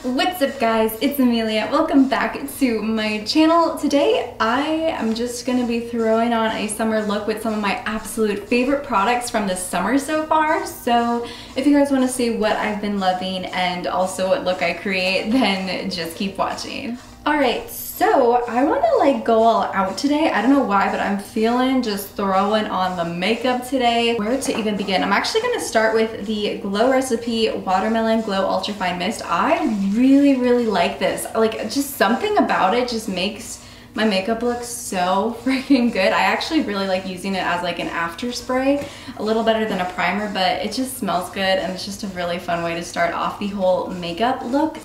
What's up guys, it's Amelia. Welcome back to my channel. Today I am just going to be throwing on a summer look with some of my absolute favorite products from the summer so far. So if you guys want to see what I've been loving and also what look I create, then just keep watching. Alright, so I want to go all out today. I don't know why, but I'm feeling just throwing on the makeup today. Where to even begin? I'm actually going to start with the Glow Recipe Watermelon Glow Ultra Fine Mist. I really like this. Just something about it just makes my makeup look so freaking good. I actually really like using it as an after spray, a little better than a primer, but it just smells good and it's just a really fun way to start off the whole makeup look.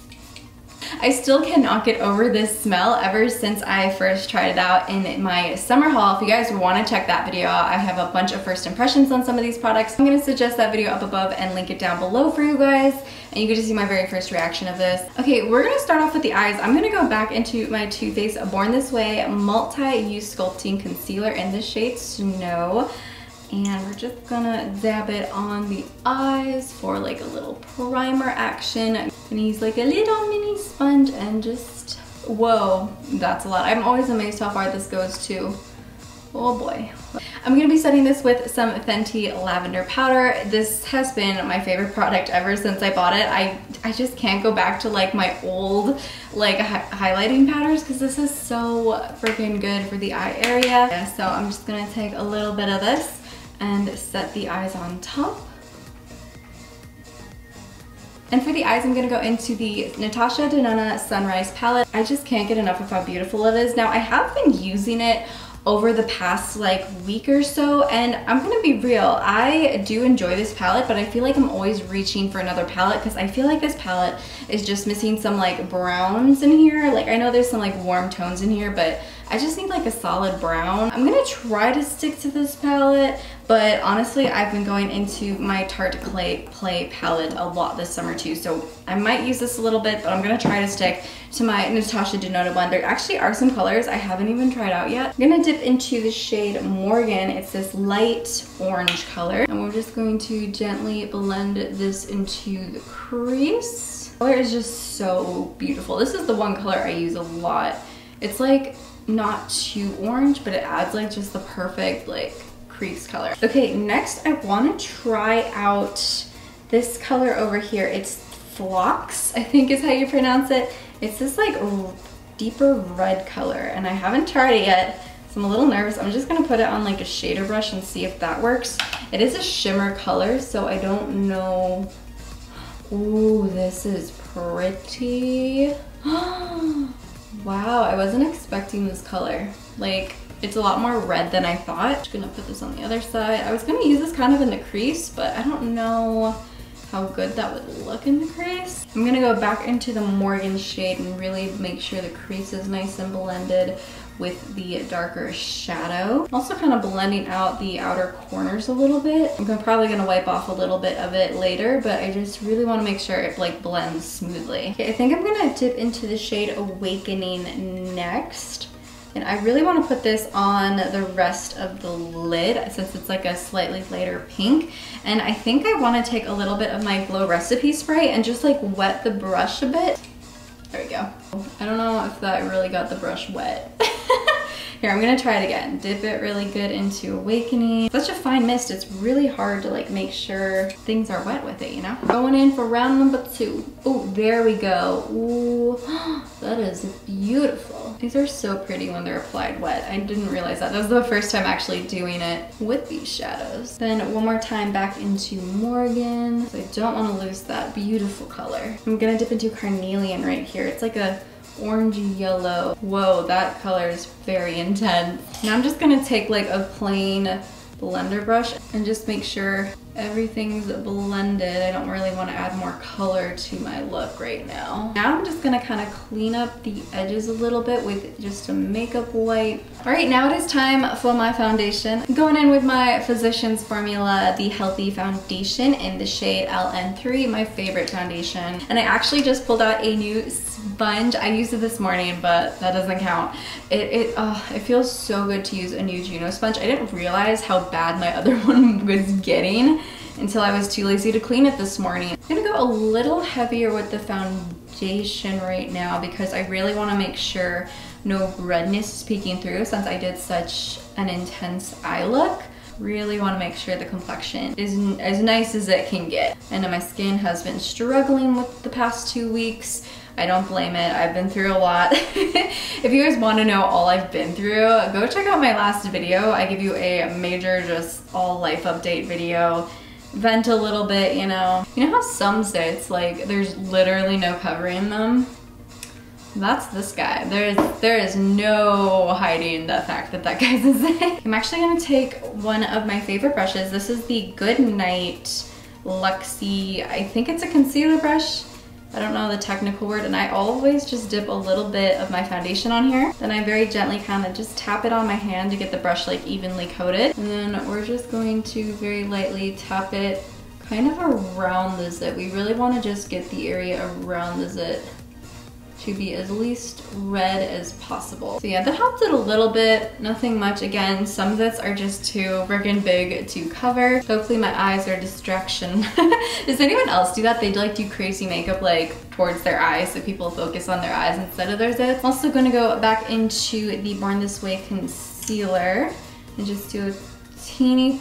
I still cannot get over this smell ever since I first tried it out in my summer haul. If you guys want to check that video out, I have a bunch of first impressions on some of these products. I'm going to suggest that video up above and link it down below for you guys, and you get to see my very first reaction of this. Okay, we're going to start off with the eyes. I'm going to go back into my Too Faced Born This Way Multi-Use Sculpting Concealer in the shade Snow. And we're just gonna dab it on the eyes for a little primer action. I'm gonna use a little mini sponge and just, whoa, that's a lot. I'm always amazed how far this goes too. Oh boy. I'm gonna be setting this with some Fenty lavender powder. This has been my favorite product ever since I bought it. I just can't go back to my old highlighting powders because this is so freaking good for the eye area. Yeah, so I'm just gonna take a little bit of this and set the eyes on top. And for the eyes, I'm gonna go into the Natasha Denona Sunrise palette. I just can't get enough of how beautiful it is. Now, I have been using it over the past week or so, and I'm gonna be real, I do enjoy this palette, but I feel like I'm always reaching for another palette because I feel like this palette is just missing some browns in here. I know there's some warm tones in here, but I just need a solid brown. I'm gonna try to stick to this palette, but honestly, I've been going into my Tarte Play palette a lot this summer too, so I might use this a little bit, but I'm gonna try to stick to my Natasha Denona blend. There actually are some colors I haven't even tried out yet. I'm gonna dip into the shade Morgan. It's this light orange color, and we're just going to gently blend this into the crease. The color is just so beautiful. This is the one color I use a lot. It's not too orange, but it adds just the perfect crease color. Okay, next I want to try out this color over here. It's Phlox, I think is how you pronounce it. It's this deeper red color, and I haven't tried it yet, so I'm a little nervous. I'm just gonna put it on a shader brush and see if that works. It is a shimmer color, so I don't know. Ooh, this is pretty. Wow, I wasn't expecting this color. It's a lot more red than I thought. Just gonna put this on the other side. I was gonna use this kind of in the crease, but I don't know how good that would look in the crease. I'm gonna go back into the Morgan shade and really make sure the crease is nice and blended with the darker shadow. I'm also kind of blending out the outer corners a little bit. I'm probably gonna wipe off a little bit of it later, but I just really wanna make sure it blends smoothly. Okay, I think I'm gonna dip into the shade Awakening next. And I really wanna put this on the rest of the lid since it's a slightly lighter pink. And I think I wanna take a little bit of my Glow Recipe spray and just wet the brush a bit. There we go. I don't know if that really got the brush wet. Here, I'm gonna try it again. Dip it really good into Awakening. Such a fine mist, it's really hard to make sure things are wet with it, you know? Going in for round number 2. Oh, there we go. Ooh, that is beautiful. These are so pretty when they're applied wet. I didn't realize that. That was the first time actually doing it with these shadows. Then one more time back into Morgan. So I don't wanna lose that beautiful color. I'm gonna dip into Carnelian right here. It's a orangey yellow. Whoa, that color is very intense. Now I'm just gonna take a plain blender brush and just make sure everything's blended. I don't really want to add more color to my look right now. Now I'm just gonna kind of clean up the edges a little bit with just a makeup wipe. All right, now it is time for my foundation. I'm going in with my Physicians Formula, the Healthy Foundation in the shade LN3, my favorite foundation. And I actually just pulled out a new sponge. I used it this morning, but that doesn't count. It feels so good to use a new Juno sponge. I didn't realize how bad my other one was getting until I was too lazy to clean it this morning. I'm gonna go a little heavier with the foundation right now because I really wanna make sure no redness is peeking through since I did such an intense eye look. Really want to make sure the complexion is as nice as it can get. I know my skin has been struggling with the past 2 weeks. I don't blame it. I've been through a lot. If you guys want to know all I've been through, go check out my last video. I give you a major just all life update video. Vent a little bit, you know. You know how some zits, like there's literally no covering them? That's this guy. There is no hiding the fact that that guy's a zit. I'm actually gonna take one of my favorite brushes. This is the Goodnight Luxie, I think it's a concealer brush. I don't know the technical word, and I always just dip a little bit of my foundation on here. Then I very gently kind of just tap it on my hand to get the brush like evenly coated. And then we're just going to very lightly tap it kind of around the zit. We really want to just get the area around the zit to be as least red as possible. So yeah, that helped it a little bit, nothing much. Again, some zits are just too freaking big to cover. Hopefully my eyes are a distraction. Does anyone else do that? They like do crazy makeup like towards their eyes so people focus on their eyes instead of their zits. I'm also gonna go back into the Born This Way concealer and just do a teeny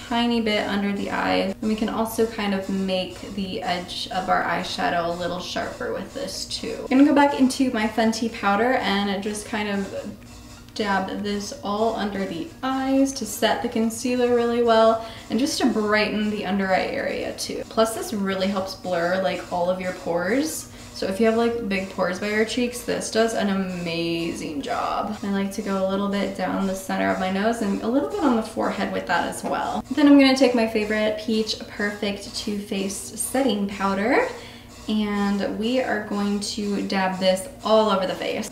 tiny bit under the eyes. And we can also kind of make the edge of our eyeshadow a little sharper with this too. I'm gonna go back into my Fenty powder and just kind of dab this all under the eyes to set the concealer really well and just to brighten the under eye area too. Plus this really helps blur like all of your pores. So if you have like big pores by your cheeks, this does an amazing job. I like to go a little bit down the center of my nose and a little bit on the forehead with that as well. Then I'm gonna take my favorite Peach Perfect Too Faced setting powder and we are going to dab this all over the face.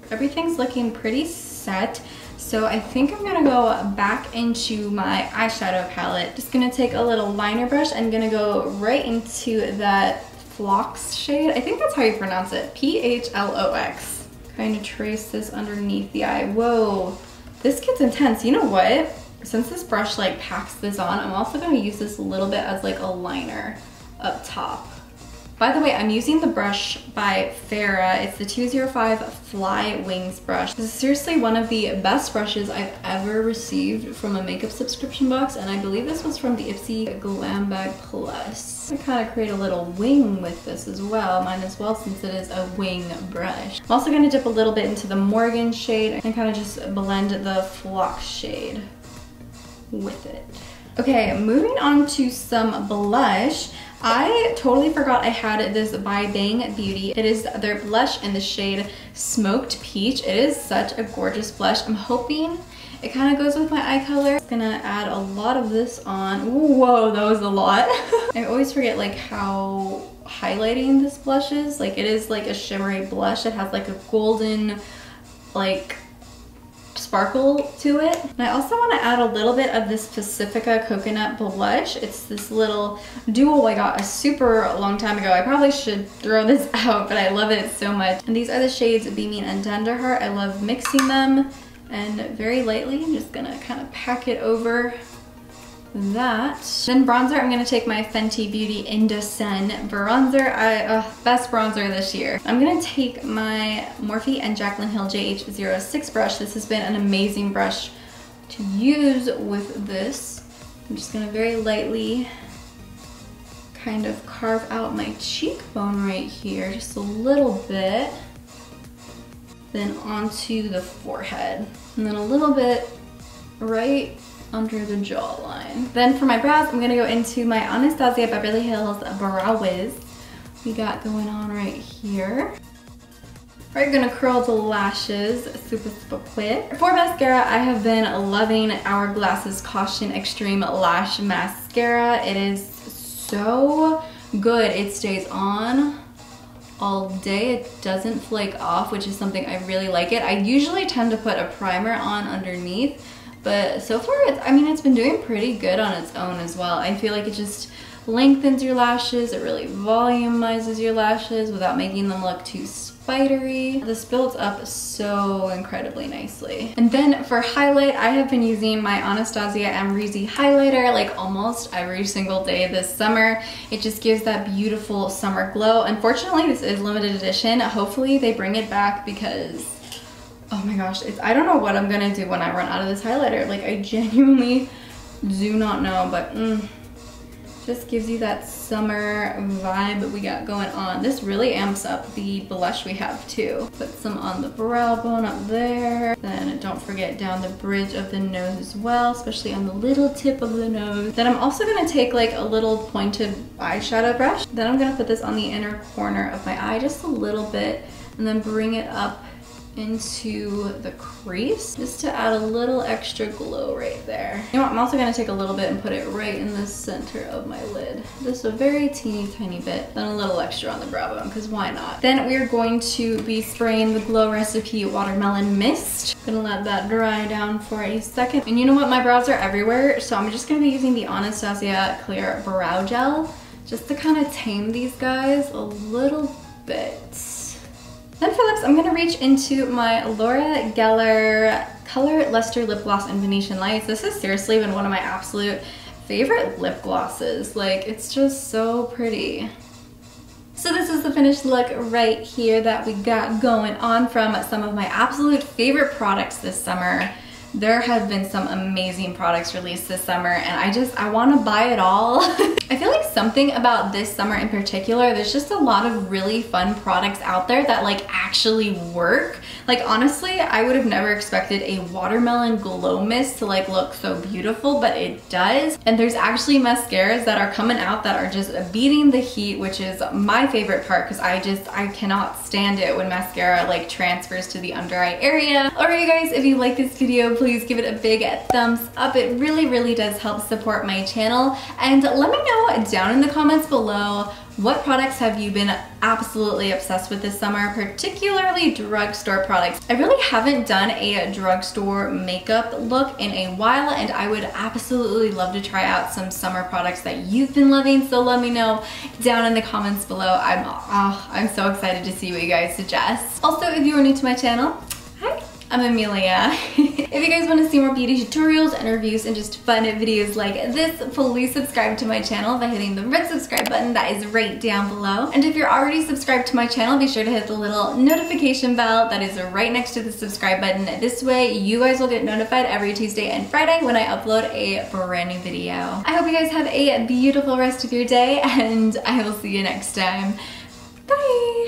Everything's looking pretty set. So I think I'm gonna go back into my eyeshadow palette. Just gonna take a little liner brush and gonna go right into that Phlox shade. I think that's how you pronounce it, P-H-L-O-X. Kind of trace this underneath the eye. Whoa, this gets intense. You know what? Since this brush like packs this on, I'm also gonna use this a little bit as like a liner up top. By the way, I'm using the brush by Farrah. It's the 205 Fly Wings brush. This is seriously one of the best brushes I've ever received from a makeup subscription box, and I believe this was from the Ipsy Glam Bag Plus. I kind of create a little wing with this as well, mine as well, since it is a wing brush. I'm also going to dip a little bit into the Morgan shade and kind of just blend the Phlox shade with it. Okay, moving on to some blush. I totally forgot I had this by Bang Beauty. It is their blush in the shade Smoked Peach. It is such a gorgeous blush. I'm hoping it kind of goes with my eye color. I'm gonna add a lot of this on. Whoa, that was a lot. I always forget like how highlighting this blush is. Like it is like a shimmery blush. It has like a golden like sparkle to it. And I also want to add a little bit of this Pacifica Coconut Blush. It's this little dual I got a super long time ago. I probably should throw this out, but I love it so much. And these are the shades Beaming and Tender Heart. I love mixing them and very lightly. I'm just gonna kind of pack it over that. Then bronzer, I'm gonna take my Fenty Beauty Indocent bronzer. Best bronzer this year. I'm gonna take my Morphe and Jaclyn Hill JH06 brush. This has been an amazing brush to use with this. I'm just gonna very lightly kind of carve out my cheekbone right here, just a little bit. Then onto the forehead. And then a little bit right under the jawline. Then for my brows, I'm gonna go into my Anastasia Beverly Hills Brow Wiz we got going on right here. We're gonna curl the lashes super quick. For mascara, I have been loving Hourglass's Caution Extreme Lash Mascara. It is so good. It stays on all day. It doesn't flake off, which is something I really like it. I usually tend to put a primer on underneath, but so far it's been doing pretty good on its own as well. I feel like it just lengthens your lashes. It really volumizes your lashes without making them look too spidery. This builds up so incredibly nicely. And then for highlight, I have been using my Anastasia Amrezy highlighter like almost every single day this summer. It just gives that beautiful summer glow. Unfortunately, this is limited edition. Hopefully they bring it back because, oh my gosh, I don't know what I'm gonna do when I run out of this highlighter. Like, I genuinely do not know, but just gives you that summer vibe we got going on. This really amps up the blush we have too. Put some on the brow bone up there. Then don't forget down the bridge of the nose as well, especially on the little tip of the nose. Then I'm also gonna take like a little pointed eyeshadow brush. Then I'm gonna put this on the inner corner of my eye just a little bit and then bring it up into the crease just to add a little extra glow right there. You know what, I'm also gonna take a little bit and put it right in the center of my lid. Just a very teeny tiny bit, then a little extra on the brow bone, because why not? Then we are going to be spraying the Glow Recipe Watermelon Mist. Gonna let that dry down for a second. And you know what, my brows are everywhere, so I'm just gonna be using the Anastasia Clear Brow Gel just to kind of tame these guys a little bit. Then for lips, I'm gonna reach into my Laura Geller Color Luster Lip Gloss in Venetian Lights. This has seriously been one of my absolute favorite lip glosses. Like, it's just so pretty. So this is the finished look right here that we got going on from some of my absolute favorite products this summer. There have been some amazing products released this summer and I want to buy it all. I feel like something about this summer in particular, there's just a lot of really fun products out there that like actually work. Like honestly, I would have never expected a watermelon glow mist to like look so beautiful, but it does. And there's actually mascaras that are coming out that are just beating the heat, which is my favorite part because I cannot stand it when mascara like transfers to the under eye area. Alright you guys, if you like this video, please give it a big thumbs up. It really does help support my channel. And let me know down in the comments below, what products have you been absolutely obsessed with this summer, particularly drugstore products. I really haven't done a drugstore makeup look in a while, and I would absolutely love to try out some summer products that you've been loving, so let me know down in the comments below. I'm so excited to see what you guys suggest. Also, if you are new to my channel, hi, I'm Amelia. If you guys want to see more beauty tutorials and reviews and just fun videos like this, please subscribe to my channel by hitting the red subscribe button that is right down below. And if you're already subscribed to my channel, be sure to hit the little notification bell that is right next to the subscribe button. This way you guys will get notified every Tuesday and Friday when I upload a brand new video. I hope you guys have a beautiful rest of your day and I will see you next time. Bye!